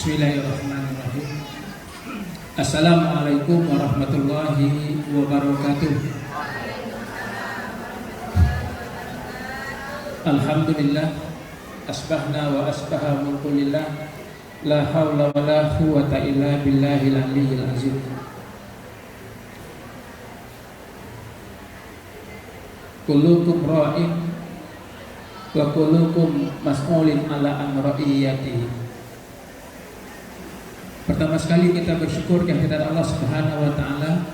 Bismillahirrahmanirrahim. Assalamualaikum warahmatullahi wabarakatuh. Alhamdulillah, asbahna wa asbaha mulkulillah, la hawla wa la quwwata illa billahil aliyyil azim. Kullukum ra'in wa kullukum mas'ulin ala amra'iyatihi. Pertama sekali kita bersyukur kehadirat Allah Subhanahu wa taala.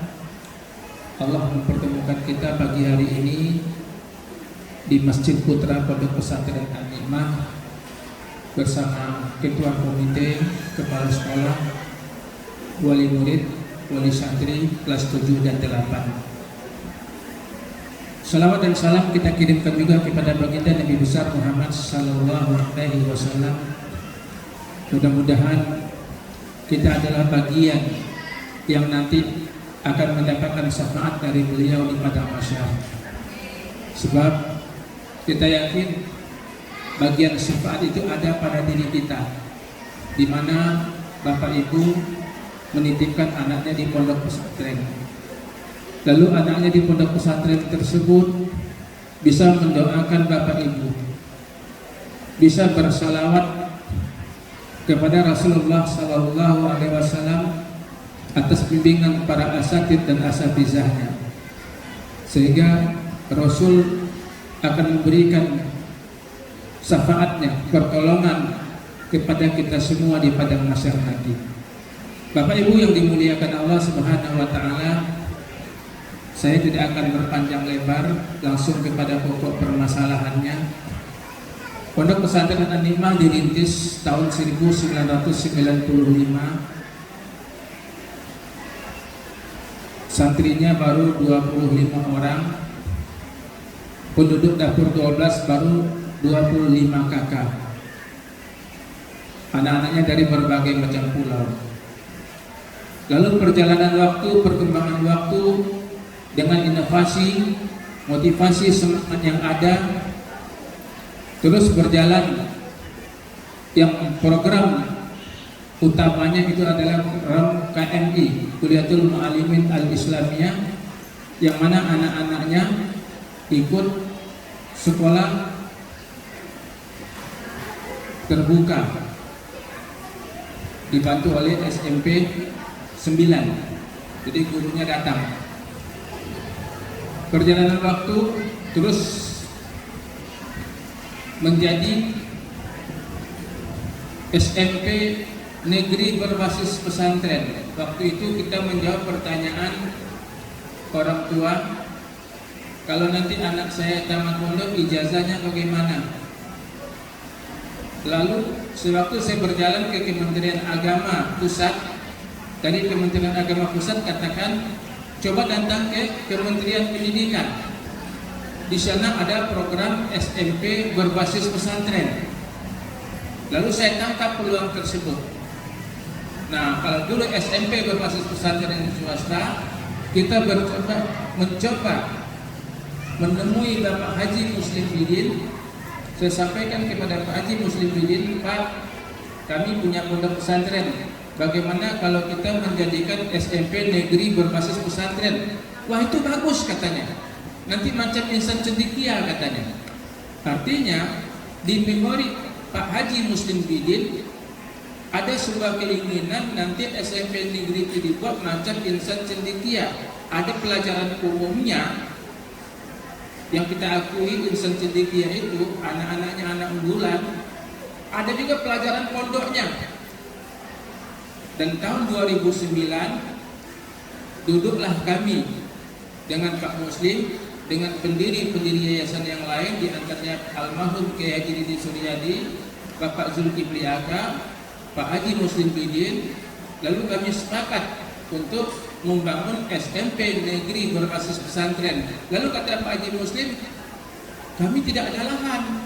Allah mempertemukan kita pagi hari ini di Masjid Putra Pondok Pesantren An-Nikmah bersama ketua komite, kepala sekolah, wali murid, wali santri kelas 7 dan 8. Salawat dan salam kita kirimkan juga kepada baginda Nabi besar Muhammad sallallahu alaihi wasallam. Mudah-mudahan kita adalah bagian yang nanti akan mendapatkan syafaat dari beliau di padang mahsyar. Sebab kita yakin bagian syafaat itu ada pada diri kita, di mana Bapak Ibu menitipkan anaknya di pondok pesantren. Lalu anaknya di pondok pesantren tersebut bisa mendoakan Bapak Ibu, bisa bersalawat kepada Rasulullah Sallallahu Alaihi Wasallam atas bimbingan para asatid dan asatizahnya, sehingga Rasul akan memberikan syafaatnya, pertolongan kepada kita semua di padang mahsyar nanti. Bapak Ibu yang dimuliakan Allah Subhanahu Wa Taala, saya tidak akan berpanjang lebar, langsung kepada pokok permasalahannya. Pondok Pesantren An-Nikmah dirintis tahun 1995. Santrinya baru 25 orang. Penduduk dapur 12 baru 25 kakak. Anak-anaknya dari berbagai macam pulau. Lalu perjalanan waktu, perkembangan waktu dengan inovasi, motivasi, semangat yang ada, terus berjalan. Yang program utamanya itu adalah program KMI, Kuliatul Mu'allimin Al-Islamiyah, yang mana anak-anaknya ikut sekolah terbuka dibantu oleh SMP 9. Jadi gurunya datang. Perjalanan waktu terus menjadi SMP negeri berbasis pesantren. Waktu itu kita menjawab pertanyaan orang tua, kalau nanti anak saya tamat pondok, ijazahnya bagaimana? Lalu sewaktu saya berjalan ke Kementerian Agama Pusat, dari Kementerian Agama Pusat katakan, coba datang ke Kementerian Pendidikan. Di sana ada program SMP berbasis pesantren. Lalu saya tangkap peluang tersebut. Nah, kalau dulu SMP berbasis pesantren swasta, kita mencoba menemui Bapak Haji Muslim Bidin. Saya sampaikan kepada Pak Haji Muslim Bidin, Pak, kami punya pondok pesantren. Bagaimana kalau kita menjadikan SMP negeri berbasis pesantren? Wah, itu bagus katanya. Nanti macam insan cendekia katanya. Artinya di memori Pak Haji Muslim Bidin ada sebuah keinginan nanti SMP negeri itu dibuat macam insan cendekia. Ada pelajaran umumnya yang kita akui insan cendekia itu anak-anaknya anak unggulan. Ada juga pelajaran pondoknya. Dan tahun 2009 duduklah kami dengan Pak Muslim, dengan pendiri-pendiri yayasan yang lain, di antaranya almarhum Kiai Haji Didi Suryadi, Bapak Zulkifli Aka, Pak Haji Muslim Bidin. Lalu kami sepakat untuk membangun SMP negeri berbasis pesantren. Lalu kata Pak Haji Muslim, kami tidak ada lahan.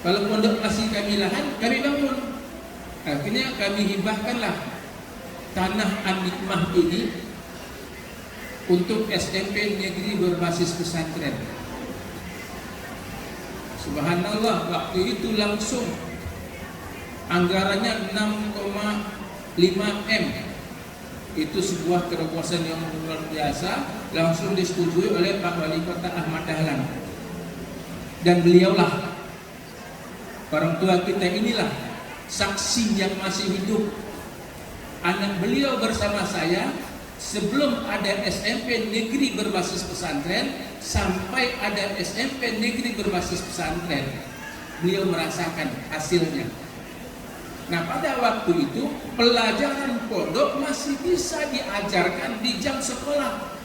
Kalau pondok kasih kami lahan, kami bangun. Akhirnya kami hibahkanlah tanah An-Nikmah ini untuk SMP negeri berbasis pesantren. Subhanallah, waktu itu langsung anggarannya 6,5 M. Itu sebuah terobosan yang luar biasa, langsung disetujui oleh Pak Wali Kota Ahmad Dahlan. Dan beliaulah, orang tua kita inilah saksi yang masih hidup. Anak beliau bersama saya sebelum ada SMP negeri berbasis pesantren sampai ada SMP negeri berbasis pesantren, beliau merasakan hasilnya. Nah, pada waktu itu pelajaran pondok masih bisa diajarkan di jam sekolah.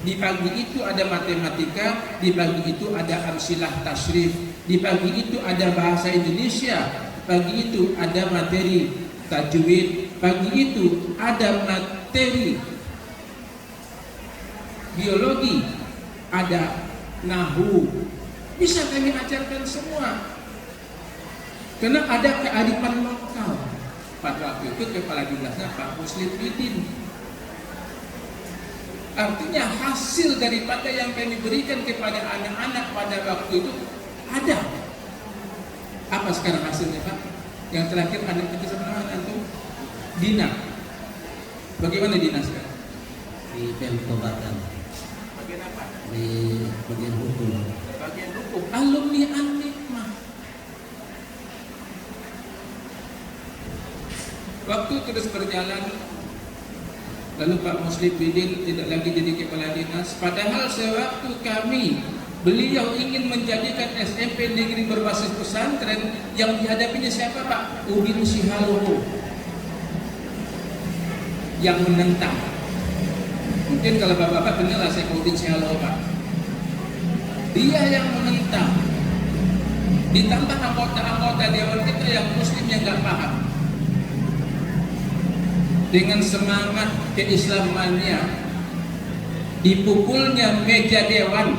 Di pagi itu ada matematika, di pagi itu ada amsilah tasrif, di pagi itu ada bahasa Indonesia, pagi itu ada materi tajwid, pagi itu ada materi biologi, ada nahwu. Bisa kami ajarkan semua. Karena ada kearifan lokal. Pada waktu itu kepala dinasnya Pak Muslim Bidin. Artinya hasil daripada yang kami berikan kepada anak-anak pada waktu itu ada. Apa sekarang hasilnya, Pak? Yang terakhir anak kita sebenarnya antum Dina. Bagaimana Dina sekarang? Di Pemko Batam. Bagian apa? Di bagian hukum. Bagian hukum. Alumni An-Nikmah. Waktu terus berjalan, lalu Pak Muslim Bidin tidak lagi jadi kepala dinas. Padahal sewaktu kami, beliau ingin menjadikan SMP negeri berbasis pesantren, yang dihadapinya siapa, Pak? Udin Sihaloho yang menentang. Mungkin kalau bapak-bapak kenal lah saya Udin Sihaloho, Pak. Dia yang menentang. Ditambah anggota-anggota dewan kita yang muslim yang nggak paham. Dengan semangat keislamannya, dipukulnya meja dewan.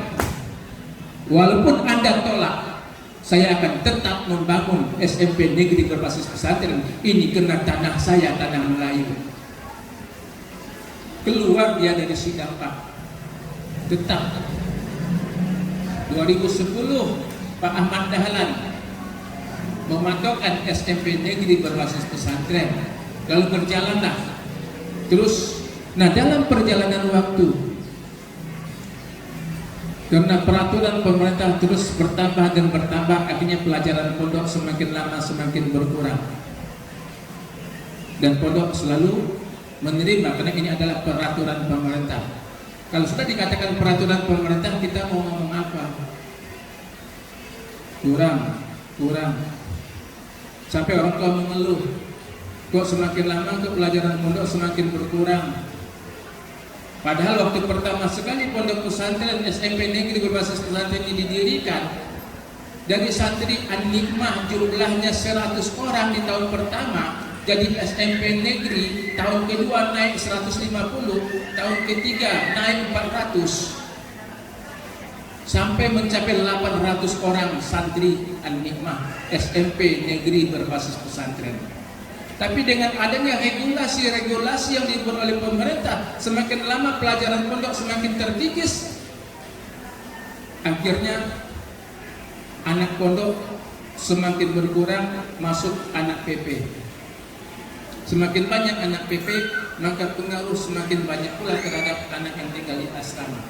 Walaupun Anda tolak, saya akan tetap membangun SMP negeri berbasis pesantren ini karena tanah saya, tanah Melayu. Keluar dia dari sidang, Pak. Tetap 2010 Pak Ahmad Dahlan mematokkan SMP negeri berbasis pesantren. Lalu berjalanlah terus. Nah, dalam perjalanan waktu, karena peraturan pemerintah terus bertambah dan bertambah, akhirnya pelajaran pondok semakin lama semakin berkurang. Dan pondok selalu menerima karena ini adalah peraturan pemerintah. Kalau sudah dikatakan peraturan pemerintah, kita mau ngomong apa? Kurang. Sampai orang tua mengeluh. Kok semakin lama ke pelajaran pondok semakin berkurang. Padahal waktu pertama sekali pondok pesantren SMP negeri berbasis pesantren ini didirikan, dari santri An-Nikmah jumlahnya 100 orang di tahun pertama, jadi SMP negeri tahun kedua naik 150, tahun ketiga naik 400, sampai mencapai 800 orang santri An-Nikmah SMP negeri berbasis pesantren. Tapi dengan adanya regulasi yang dibuat oleh pemerintah, semakin lama pelajaran pondok semakin terkikis. Akhirnya anak pondok semakin berkurang, masuk anak PP. Semakin banyak anak PP, maka pengaruh semakin banyak pula terhadap anak yang tinggal di asrama.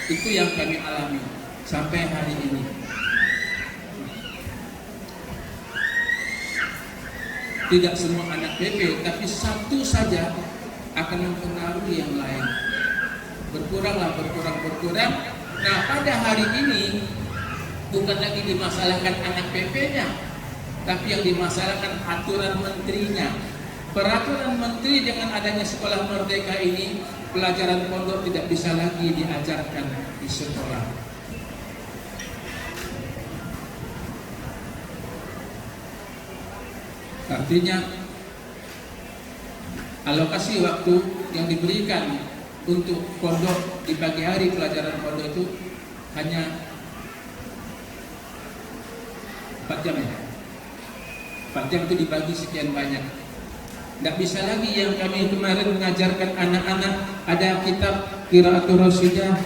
Itu yang kami alami sampai hari ini. Tidak semua anak PP, tapi satu saja akan mempengaruhi yang lain. Berkurang. Nah, pada hari ini bukan lagi dimasalahkan anak PP-nya, tapi yang dimasalahkan aturan menterinya. Peraturan menteri dengan adanya sekolah merdeka ini, pelajaran pondok tidak bisa lagi diajarkan di sekolah. Artinya alokasi waktu yang diberikan untuk pondok di pagi hari, pelajaran pondok itu hanya 4 jam ya. 4 jam itu dibagi sekian banyak. Tidak bisa lagi yang kami kemarin mengajarkan anak-anak, ada kitab Qiraatul Rasyidah,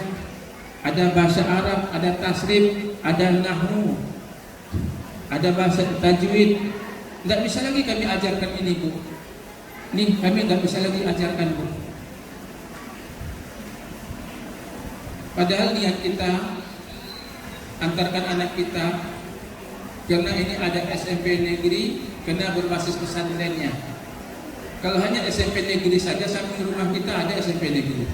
ada bahasa Arab, ada tasrif, ada nahwu. ada bahasa tajwid. Tidak bisa lagi kami ajarkan ini, Bu. Nih, kami tidak bisa lagi ajarkan, Bu. Padahal niat kita antarkan anak kita, karena ini ada SMP negeri, kena berbasis pesantrennya. Kalau hanya SMP negeri saja, samping rumah kita ada SMP negeri.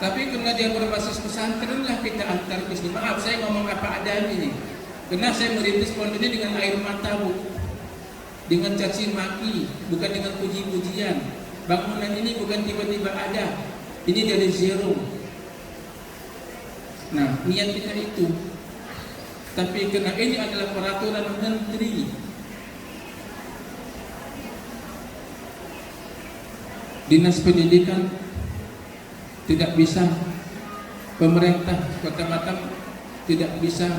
Tapi karena dia berbasis pesantren lah kita antar ke sini. Maaf, saya ngomong apa adanya ini. Karena saya merintis pondok ini dengan air mata, Bu. Dengan caci maki, bukan dengan puji-pujian. Bangunan ini bukan tiba-tiba ada. Ini dari zero. Nah, niat kita itu. Tapi karena ini adalah peraturan menteri, Dinas Pendidikan tidak bisa, pemerintah Kota Batam tidak bisa.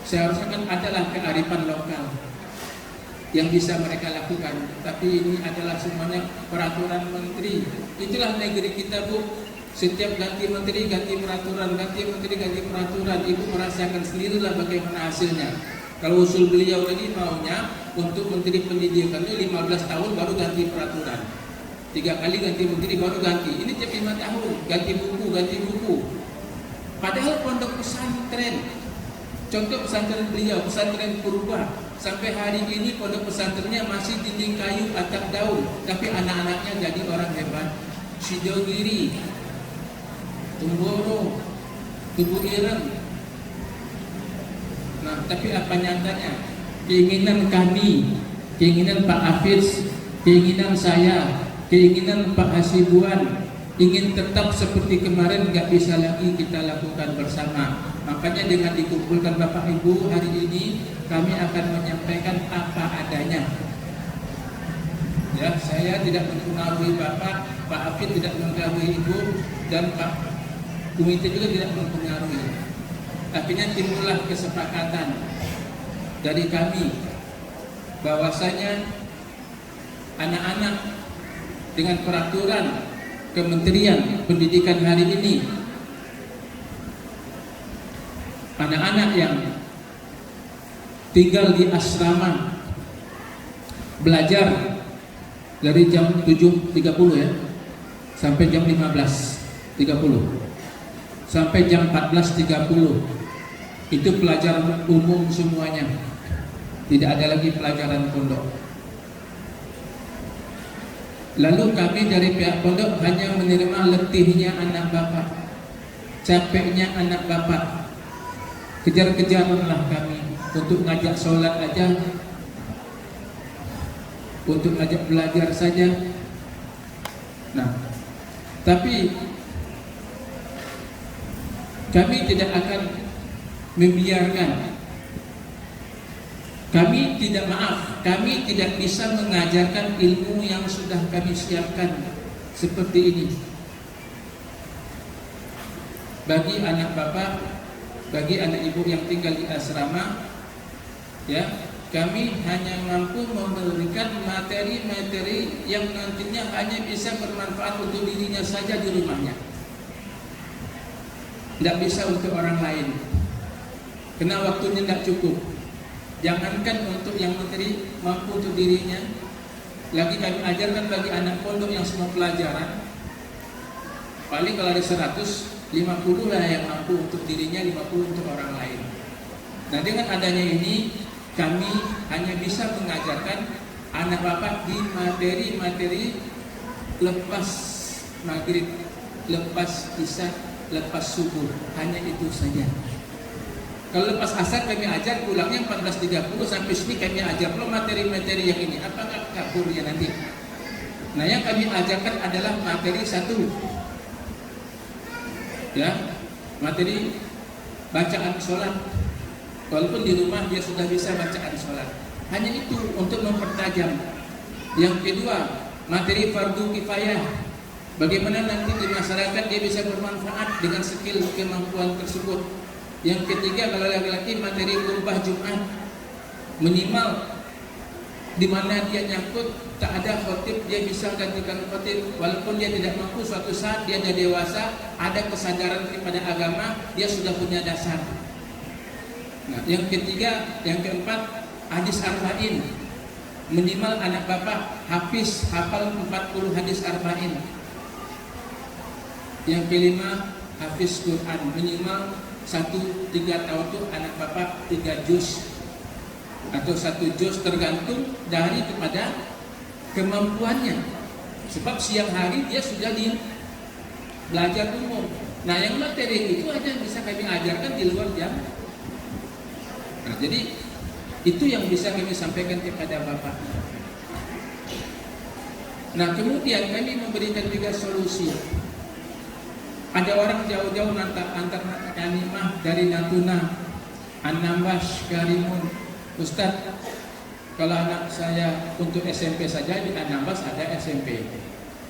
Seharusnya kan adalah kearifan lokal yang bisa mereka lakukan, tapi ini adalah semuanya peraturan menteri. Itulah negeri kita, Bu. Setiap ganti menteri, ganti peraturan, ganti menteri, ganti peraturan. Ibu merasakan sendirilah bagaimana hasilnya. Kalau usul beliau tadi maunya untuk menteri pendidikan itu 15 tahun baru ganti peraturan, 3 kali ganti menteri baru ganti. Ini tiap 5 tahun ganti buku. Padahal pondok pesantren, contoh pesantren beliau, pesantren Purba, sampai hari ini pondok pesantrennya masih dinding kayu, atap daun, tapi anak-anaknya jadi orang hebat. Sidogiri, Tumboro, Tubuh Ireng. Nah, tapi apa nyatanya? Keinginan kami, keinginan Pak Hafiz, keinginan saya, keinginan Pak Hasibuan ingin tetap seperti kemarin, nggak bisa lagi kita lakukan bersama. Makanya dengan dikumpulkan Bapak Ibu hari ini, kami akan menyampaikan apa adanya. Ya, saya tidak mempengaruhi Bapak, Pak Hafiz tidak mempengaruhi Ibu, dan Pak Komite juga tidak mempengaruhi. Akhirnya timbullah kesepakatan dari kami bahwasanya anak-anak dengan peraturan Kementerian Pendidikan hari ini, anak-anak yang tinggal di asrama belajar dari jam 7.30 ya sampai jam 15.30 sampai jam 14.30 itu pelajaran umum semuanya, tidak ada lagi pelajaran pondok. Lalu kami dari pihak pondok hanya menerima letihnya anak bapak, capeknya anak bapak. Kejar-kejaranlah kami untuk ngajak sholat aja, untuk ngajak belajar saja. Nah, tapi kami tidak akan membiarkan. Kami tidak bisa mengajarkan ilmu yang sudah kami siapkan seperti ini. Bagi anak bapak, bagi anak ibu yang tinggal di asrama, ya, kami hanya mampu memberikan materi-materi yang nantinya hanya bisa bermanfaat untuk dirinya saja di rumahnya. Tidak bisa untuk orang lain, karena waktunya tidak cukup. Jangankan untuk yang menteri, mampu untuk dirinya. Lagi kami ajarkan bagi anak pondok yang semua pelajaran, paling kalau ada 150 lah yang mampu untuk dirinya, 50 untuk orang lain. Nah, dengan adanya ini, kami hanya bisa mengajarkan anak bapak di materi-materi lepas maghrib, lepas isya, lepas subuh, hanya itu saja. Kalau lepas asar kami ajar, pulangnya 14.30 sampai sini kami ajar lo materi-materi yang ini. Apakah kaburnya nanti? Nah, yang kami ajarkan adalah materi 1, ya, materi bacaan sholat. Walaupun di rumah dia sudah bisa bacaan sholat, hanya itu untuk mempertajam. Yang kedua, materi fardu kifayah. Bagaimana nanti di masyarakat dia bisa bermanfaat dengan skill kemampuan tersebut. Yang ketiga, kalau laki-laki materi khutbah Jumat, minimal di mana dia nyangkut tak ada khotib, dia bisa gantikan khotib. Walaupun dia tidak mampu, suatu saat dia sudah dewasa, ada kesadaran kepada agama, dia sudah punya dasar. Nah, yang ketiga, yang keempat, hadis arba'in. Minimal anak bapak hafiz hafal 40 hadis arba'in. Yang kelima, hafiz Quran. Minimal 1-3 tahun itu anak bapak 3 juz atau 1 juz, tergantung dari kepada kemampuannya. Sebab siang hari dia sudah di belajar umum. Nah, yang materi itu aja yang bisa kami ajarkan di luar jam. Nah, jadi itu yang bisa kami sampaikan kepada Bapak. Nah, kemudian kami memberikan juga solusi. Ada orang jauh-jauh antar kami dari Natuna, Anambas, Karimun. Ustadz, kalau anak saya untuk SMP saja di Anambas ada SMP,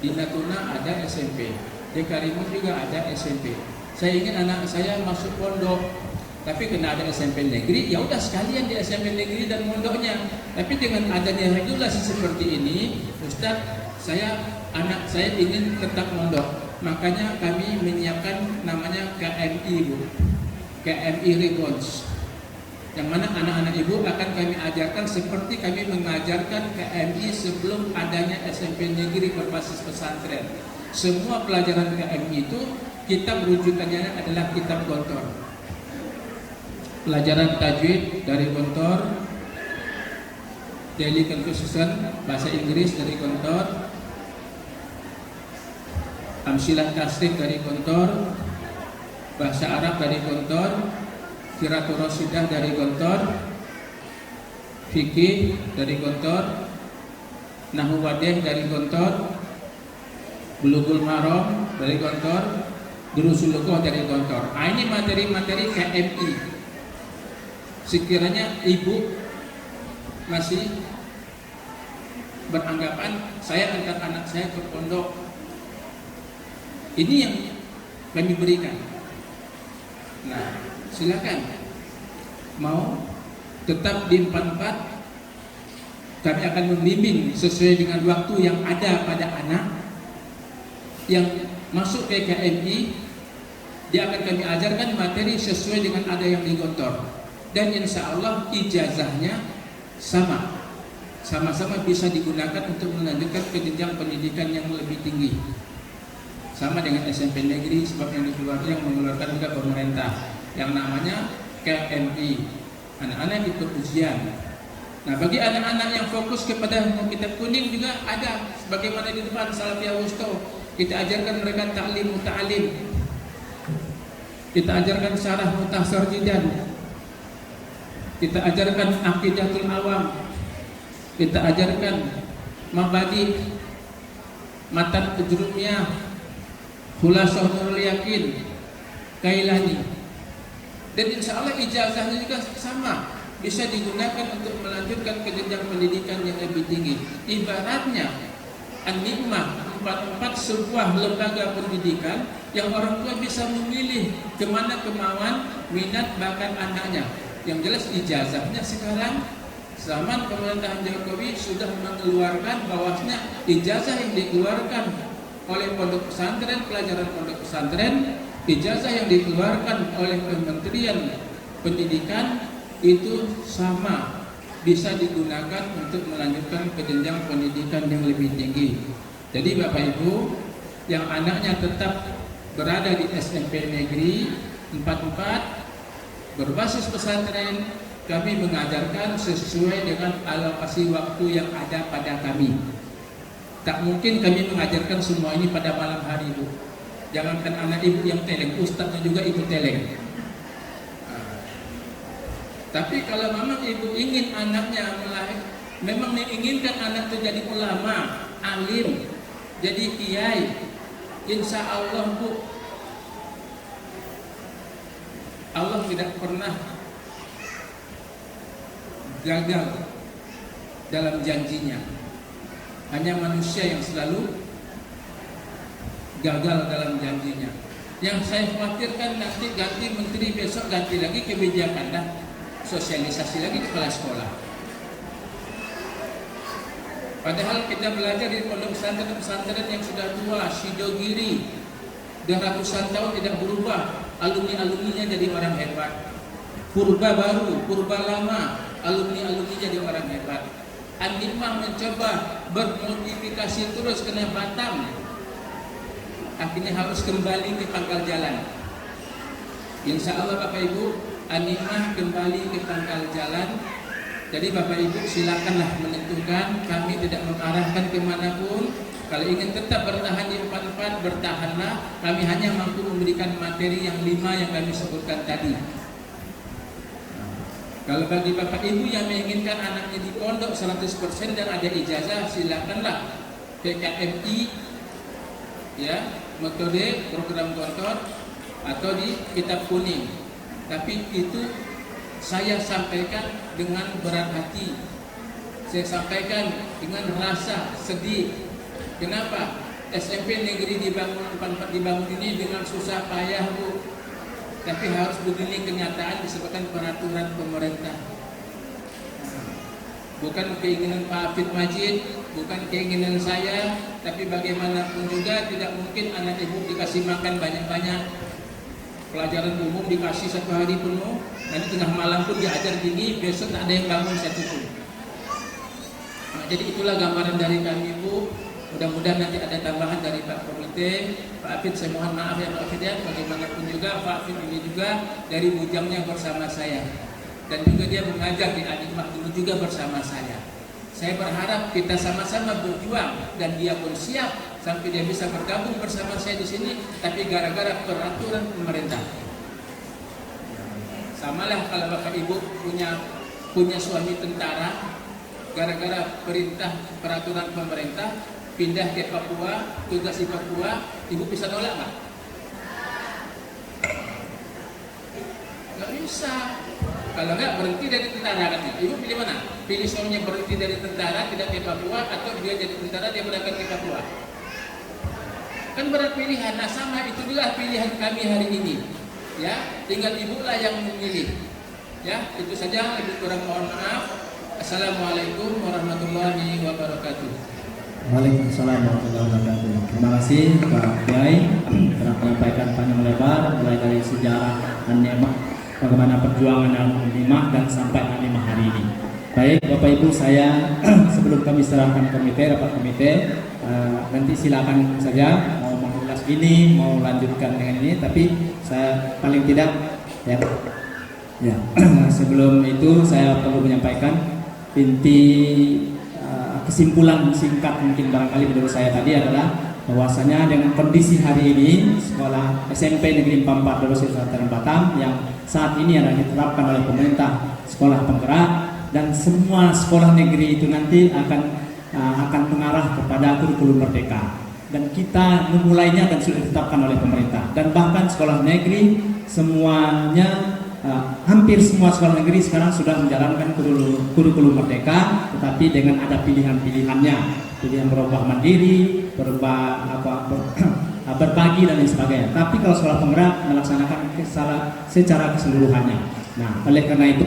di Natuna ada SMP, di Karimun juga ada SMP. Saya ingin anak saya masuk pondok, tapi kena ada SMP negeri, ya udah sekalian di SMP negeri dan pondoknya. Tapi dengan adanya regulasi seperti ini, Ustadz, anak saya ingin tetap pondok. Makanya kami menyiapkan namanya KMI, Bu. KMI Reborns. Yang mana anak-anak ibu akan kami ajarkan seperti kami mengajarkan KMI sebelum adanya SMP negeri berbasis pesantren. Semua pelajaran KMI itu kitab rujukannya adalah kitab Gontor. Pelajaran tajwid dari Gontor, daily conversation bahasa Inggris dari Gontor, amsilah tasrif dari Gontor, bahasa Arab dari Gontor, Qiraatul Rasyidah dari Gontor, fikih dari Gontor, Nahwu Wadih dari Gontor, Bulughul Maram dari Gontor, Durusul Lughah dari Gontor. Ini materi-materi KMI. Sekiranya ibu masih beranggapan saya antar anak saya ke pondok, ini yang kami berikan. Nah, silakan mau tetap di 44, kami akan membimbing sesuai dengan waktu yang ada pada anak yang masuk ke KMI. Dia akan kami ajarkan materi sesuai dengan ada yang di Gontor, dan insya Allah ijazahnya sama-sama bisa digunakan untuk melanjutkan ke jenjang pendidikan yang lebih tinggi, sama dengan SMP negeri. Sebab yang mengeluarkan juga pemerintah yang namanya KMI, anak-anak ikut ujian. Nah, bagi anak-anak yang fokus kepada kitab kuning juga ada, sebagaimana di depan Salafiyah Wusta, kita ajarkan mereka ta'lim muta'alim, kita ajarkan syarah Mukhtasar Jidan, kita ajarkan Aqidatul Awam, kita ajarkan Mabadi, Matan Ujrumiyah, Khulasah Nurul Yakin, Kailani. Dan insya Allah ijazahnya juga sama, bisa digunakan untuk melanjutkan ke jenjang pendidikan yang lebih tinggi. Ibaratnya An-Nikmah 44 sebuah lembaga pendidikan yang orang tua bisa memilih kemana kemauan, minat, bakat anaknya. Yang jelas ijazahnya sekarang zaman pemerintahan Jokowi sudah mengeluarkan bahwasanya ijazah yang dikeluarkan oleh pondok pesantren, pelajaran pondok pesantren, ijazah yang dikeluarkan oleh Kementerian Pendidikan itu sama, bisa digunakan untuk melanjutkan ke jenjang pendidikan yang lebih tinggi. Jadi Bapak Ibu yang anaknya tetap berada di SMP negeri 44 berbasis pesantren, kami mengajarkan sesuai dengan alokasi waktu yang ada pada kami. Tak mungkin kami mengajarkan semua ini pada malam hari, Bu. Jangankan anak ibu yang teleng, ustadznya juga ibu teleng. Tapi kalau memang ibu ingin anaknya memang menginginkan anak itu jadi ulama, alim, jadi kiai, insya Allah, Bu, Allah tidak pernah gagal dalam janjinya. Hanya manusia yang selalu gagal dalam janjinya. Yang saya khawatirkan nanti ganti menteri, besok ganti lagi kebijakan dan sosialisasi lagi kepala sekolah. Padahal kita belajar di pondok pesantren yang sudah tua, Sidogiri, dan ratusan tahun tidak berubah, alumni-alumninya jadi orang hebat. purba baru, purba lama, alumni jadi orang hebat. An-Nimah mencoba bermodifikasi terus kena Batam, akhirnya harus kembali ke pangkal jalan. Insya Allah Bapak Ibu, An-Nimah kembali ke pangkal jalan. Jadi Bapak Ibu silakanlah menentukan, kami tidak mengarahkan kemanapun. Kalau ingin tetap bertahan di 44, bertahanlah. Kami hanya mampu memberikan materi yang 5 yang kami sebutkan tadi. Kalau bagi Bapak Ibu yang menginginkan anaknya di pondok 100% dan ada ijazah, silakanlah PKMI, ya, metode program gontor atau di kitab kuning. Tapi itu saya sampaikan dengan berat hati, saya sampaikan dengan rasa sedih. Kenapa? SMP negeri dibangun ini dengan susah payah, Bu. Tapi harus begini kenyataan disebabkan peraturan pemerintah. Bukan keinginan Pak Hafid Majid, bukan keinginan saya, tapi bagaimanapun juga tidak mungkin anak ibu dikasih makan banyak-banyak. Pelajaran umum dikasih 1 hari penuh, nanti tengah malam pun diajar gini, besok tak ada yang bangun satupun. Nah, jadi itulah gambaran dari kami, Bu. Mudah-mudahan nanti ada tambahan dari Pak Komite. Pak Hafid, saya mohon maaf ya Pak Hafid ya, bagaimanapun juga Pak Hafid ini juga dari bujangnya bersama saya, dan juga dia mengajar di An-Nimah dulu juga bersama saya. Saya berharap kita sama-sama berjuang dan dia pun siap sampai dia bisa bergabung bersama saya di sini. Tapi gara-gara peraturan pemerintah, samalah kalau Bapak Ibu punya suami tentara, gara-gara perintah peraturan pemerintah pindah ke Papua, tugas di Papua, ibu bisa nolak nggak? Nggak bisa. Kalau nggak berhenti dari tentara katanya. Ibu pilih mana? Pilih suaminya berhenti dari tentara tidak ke Papua, atau dia jadi tentara dia berangkat ke Papua? Kan berat pilihan. Nah sama, itulah pilihan kami hari ini. Ya, tinggal ibu lah yang memilih. Ya, itu saja. Lebih kurang mohon maaf. Assalamualaikum warahmatullahi wabarakatuh. Waalaikumsalam warahmatullahi wabarakatuh. Terima kasih Pak Kiai telah menyampaikan panjang lebar mulai dari sejarah An-Nimah, bagaimana perjuangan An-Nimah dan sampai An-Nimah hari ini. Baik Bapak Ibu, saya sebelum kami serahkan rapat komite, nanti silakan saja mau mengulas ini, mau lanjutkan dengan ini, tapi saya paling tidak ya sebelum itu saya perlu menyampaikan inti kesimpulan singkat mungkin barangkali menurut saya tadi adalah bahwasanya dengan kondisi hari ini sekolah SMP Negeri 44 Darussalam Selatan Batam yang saat ini adalah diterapkan oleh pemerintah sekolah penggerak, dan semua sekolah negeri itu nanti akan mengarah kepada kurikulum merdeka, dan kita memulainya dan sudah ditetapkan oleh pemerintah, dan bahkan sekolah negeri semuanya hampir semua sekolah negeri sekarang sudah menjalankan kurikulum merdeka, tetapi dengan ada pilihan-pilihannya, pilihan berubah mandiri, berbagi dan lain sebagainya. Tapi kalau sekolah penggerak melaksanakan secara keseluruhannya. Nah, oleh karena itu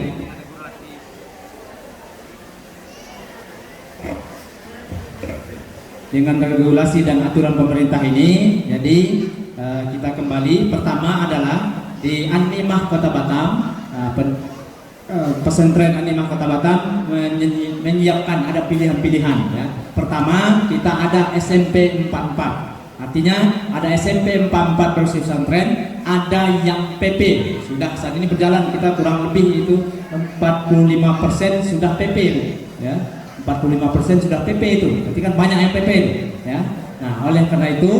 dengan regulasi dan aturan pemerintah ini, jadi kita kembali. Pertama adalah di An-Nimah Kota Batam, pesantren An-Nimah Kota Batam menyiapkan ada pilihan-pilihan ya. Pertama kita ada SMP 44, artinya ada SMP 44 versi pesantren, ada yang PP sudah saat ini berjalan, kita kurang lebih itu 45% sudah PP itu ya, 45% sudah PP itu, berarti kan banyak yang PP itu ya. Nah oleh karena itu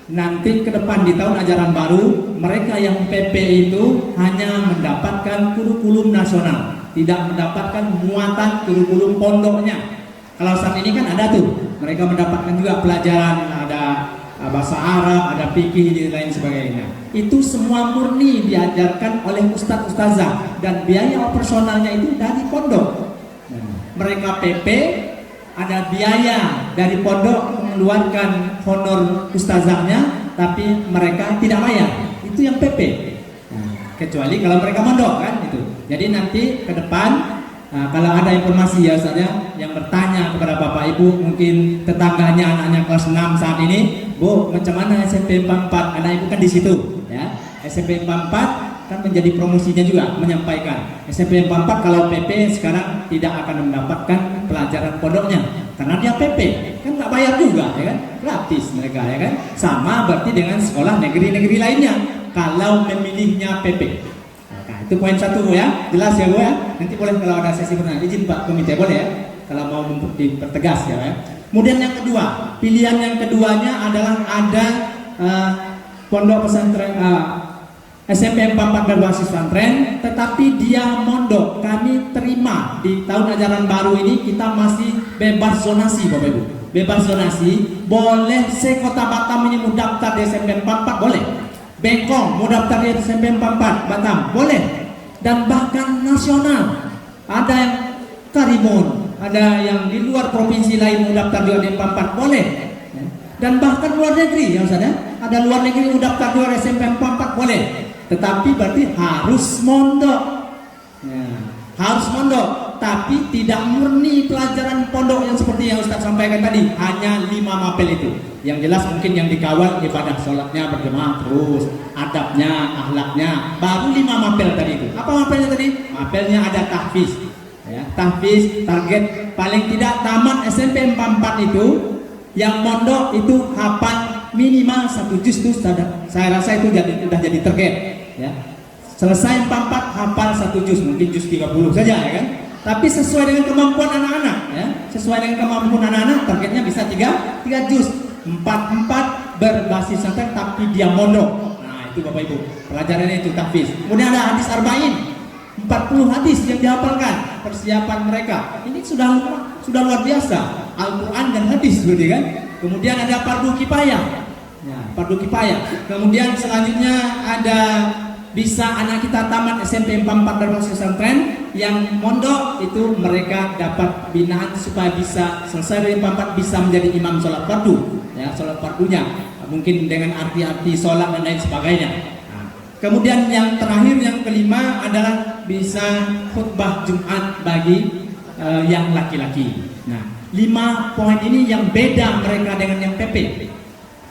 nanti ke depan di tahun ajaran baru, mereka yang PP itu hanya mendapatkan kurikulum nasional, tidak mendapatkan muatan kurikulum pondoknya. Kalau saat ini kan ada tuh, mereka mendapatkan juga pelajaran, ada bahasa Arab, ada fikih dan lain sebagainya. Itu semua murni diajarkan oleh ustadz-ustazah, dan biaya operasionalnya itu dari pondok. Mereka PP, ada biaya dari pondok mengeluarkan honor ustazahnya, tapi mereka tidak bayar. Itu yang PP. Nah, kecuali kalau mereka mondok kan itu. Jadi nanti ke depan kalau ada informasi ya saja yang bertanya kepada Bapak Ibu, mungkin tetangganya anaknya kelas 6 saat ini, Bu, macam mana SMP 44? Anak Ibu kan di situ ya. SMP 44 kan menjadi promosinya juga menyampaikan SMP 44 kalau PP sekarang tidak akan mendapatkan pelajaran pondoknya karena dia PP kan nggak bayar juga ya kan, gratis mereka ya kan, sama berarti dengan sekolah negeri-negeri lainnya kalau memilihnya PP. Nah, itu poin satu ya, jelas ya Bu ya. Nanti boleh kalau ada sesi bertanya, izin Pak Komite boleh ya kalau mau dipertegas ya. Kemudian yang kedua, pilihan yang keduanya adalah ada pondok pesantren SMP 44 berbasis pesantren, tetapi dia mondok. Kami terima di tahun ajaran baru ini kita masih bebas zonasi Bapak Ibu. Bebas zonasi, boleh sekota Batam ini mau daftar di SMP 44 boleh. Bengkong mau daftar di SMP 44 Batam boleh. Dan bahkan nasional. Ada yang Karimun, ada yang di luar provinsi lain mau daftar juga di 44 boleh. Dan bahkan luar negeri ya Ustaz ya. Ada luar negeri mau daftar juga SMP 44 boleh. Tetapi berarti harus mondok ya, harus mondok, tapi tidak murni pelajaran pondok yang seperti yang Ustaz sampaikan tadi, hanya 5 mapel itu. Yang jelas mungkin yang dikawal ibadah sholatnya berjemaah terus, adabnya, akhlaknya, baru 5 mapel tadi itu. Apa mapelnya tadi? Mapelnya ada tahfiz ya, tahfiz target paling tidak tamat SMP 44 itu yang mondok itu hafal minimal 1 juz itu saya rasa itu sudah jadi target ya. Selesai 44 hafal 1 juz, mungkin juz 30 saja ya kan. Tapi sesuai dengan kemampuan anak-anak ya. Sesuai dengan kemampuan anak-anak targetnya bisa 3 juz. 44 berbasis pesantren tapi dia mondok. Nah, itu Bapak Ibu. Pelajarannya itu tahfiz. Kemudian ada hadis arba'in. 40 hadis yang dihafalkan. Persiapan mereka. Ini sudah luar biasa. Al-Qur'an dan hadis berarti kan. Kemudian ada fardu kifayah. Ya, fardu kifayah. Kemudian selanjutnya ada bisa anak kita tamat SMP 44 berbasis pesantren yang mondok itu mereka dapat binaan supaya bisa selesai dari 44 bisa menjadi imam sholat fardu ya, sholat fardunya mungkin dengan arti-arti sholat dan lain sebagainya. Nah, kemudian yang terakhir yang kelima adalah bisa khutbah Jumat bagi yang laki-laki. Nah, 5 poin ini yang beda mereka dengan yang PP.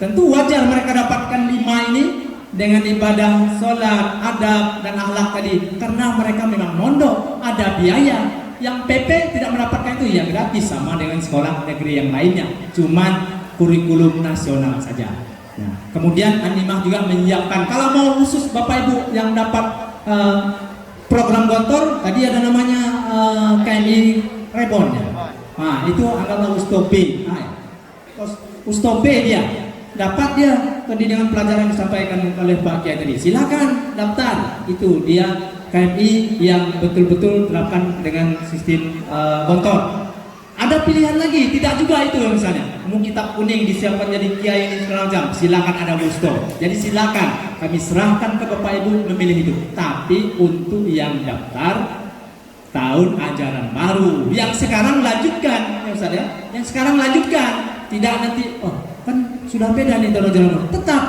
Tentu wajar mereka dapatkan 5 ini dengan ibadah, sholat, adab, dan akhlak tadi karena mereka memang mondok, ada biaya. Yang PP tidak mendapatkan itu yang gratis sama dengan sekolah negeri yang lainnya, cuman kurikulum nasional saja. Nah, kemudian Animah juga menyiapkan kalau mau khusus Bapak Ibu yang dapat program gontor tadi ada namanya KMI Reborn ya. Nah, itu anggaplah Ustobe. Ustobe dia dapat dia tadi dengan pelajaran yang disampaikan oleh Pak Kiai tadi. Silakan daftar. Itu dia KMI yang betul-betul terapkan dengan sistem gontor. Ada pilihan lagi, tidak juga itu misalnya. Mau kitab kuning disiapkan jadi kiai ini segala macam. Silakan ada Musto. Jadi silakan kami serahkan ke Bapak Ibu memilih itu. Tapi untuk yang daftar tahun ajaran baru, yang sekarang lanjutkan, ya Ustaz ya. Yang sekarang lanjutkan, tidak nanti kan sudah beda nih tahun ajaran baru. Tetap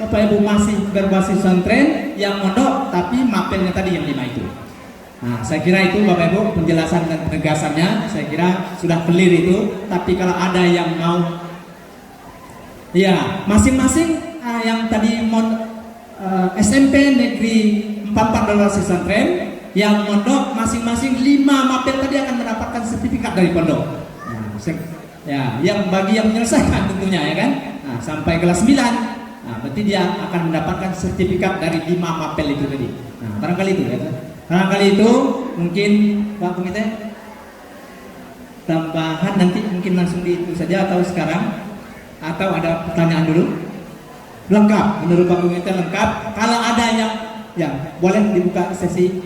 Bapak Ibu masih berbasis pesantren yang mondok tapi mapelnya tadi yang 5 itu. Nah, saya kira itu Bapak Ibu penjelasan dan penegasannya saya kira sudah clear itu. Tapi kalau ada yang mau ya masing-masing yang tadi SMP negeri 44 berbasis pesantren yang mondok masing-masing 5 mapel tadi akan mendapatkan sertifikat dari pondok. Nah, ya, yang bagi yang menyelesaikan tentunya ya kan. Nah, sampai kelas 9. Nah, berarti dia akan mendapatkan sertifikat dari 5 mapel itu tadi. Nah, barangkali itu ya. Barangkali itu mungkin Pak Komite tambahan nanti mungkin langsung di itu saja atau sekarang atau ada pertanyaan dulu. Lengkap menurut Pak Komite lengkap. Kalau ada yang ya boleh dibuka sesi.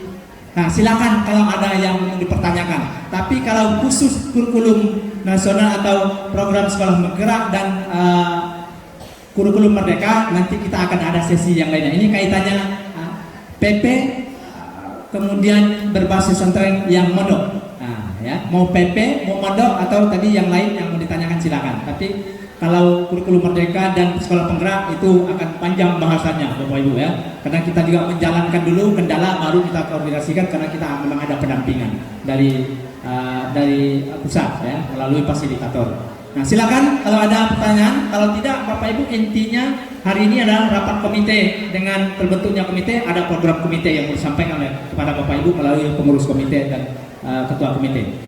Nah, silakan kalau ada yang mau dipertanyakan. Tapi kalau khusus kurikulum nasional atau program sekolah bergerak dan kurikulum merdeka nanti kita akan ada sesi yang lainnya. Ini kaitannya PP kemudian berbasis pesantren yang mondok. Nah, ya, mau PP, mau mondok atau tadi yang lain yang mau ditanyakan silakan. Tapi kalau kurikulum merdeka dan sekolah penggerak itu akan panjang bahasannya Bapak Ibu ya. Karena kita juga menjalankan dulu kendala baru kita koordinasikan karena kita memang ada pendampingan dari pusat ya melalui fasilitator. Nah, silakan kalau ada pertanyaan. Kalau tidak, Bapak Ibu, intinya hari ini adalah rapat komite. Dengan terbentuknya komite, ada program komite yang disampaikan kepada Bapak Ibu melalui pengurus komite dan ketua komite.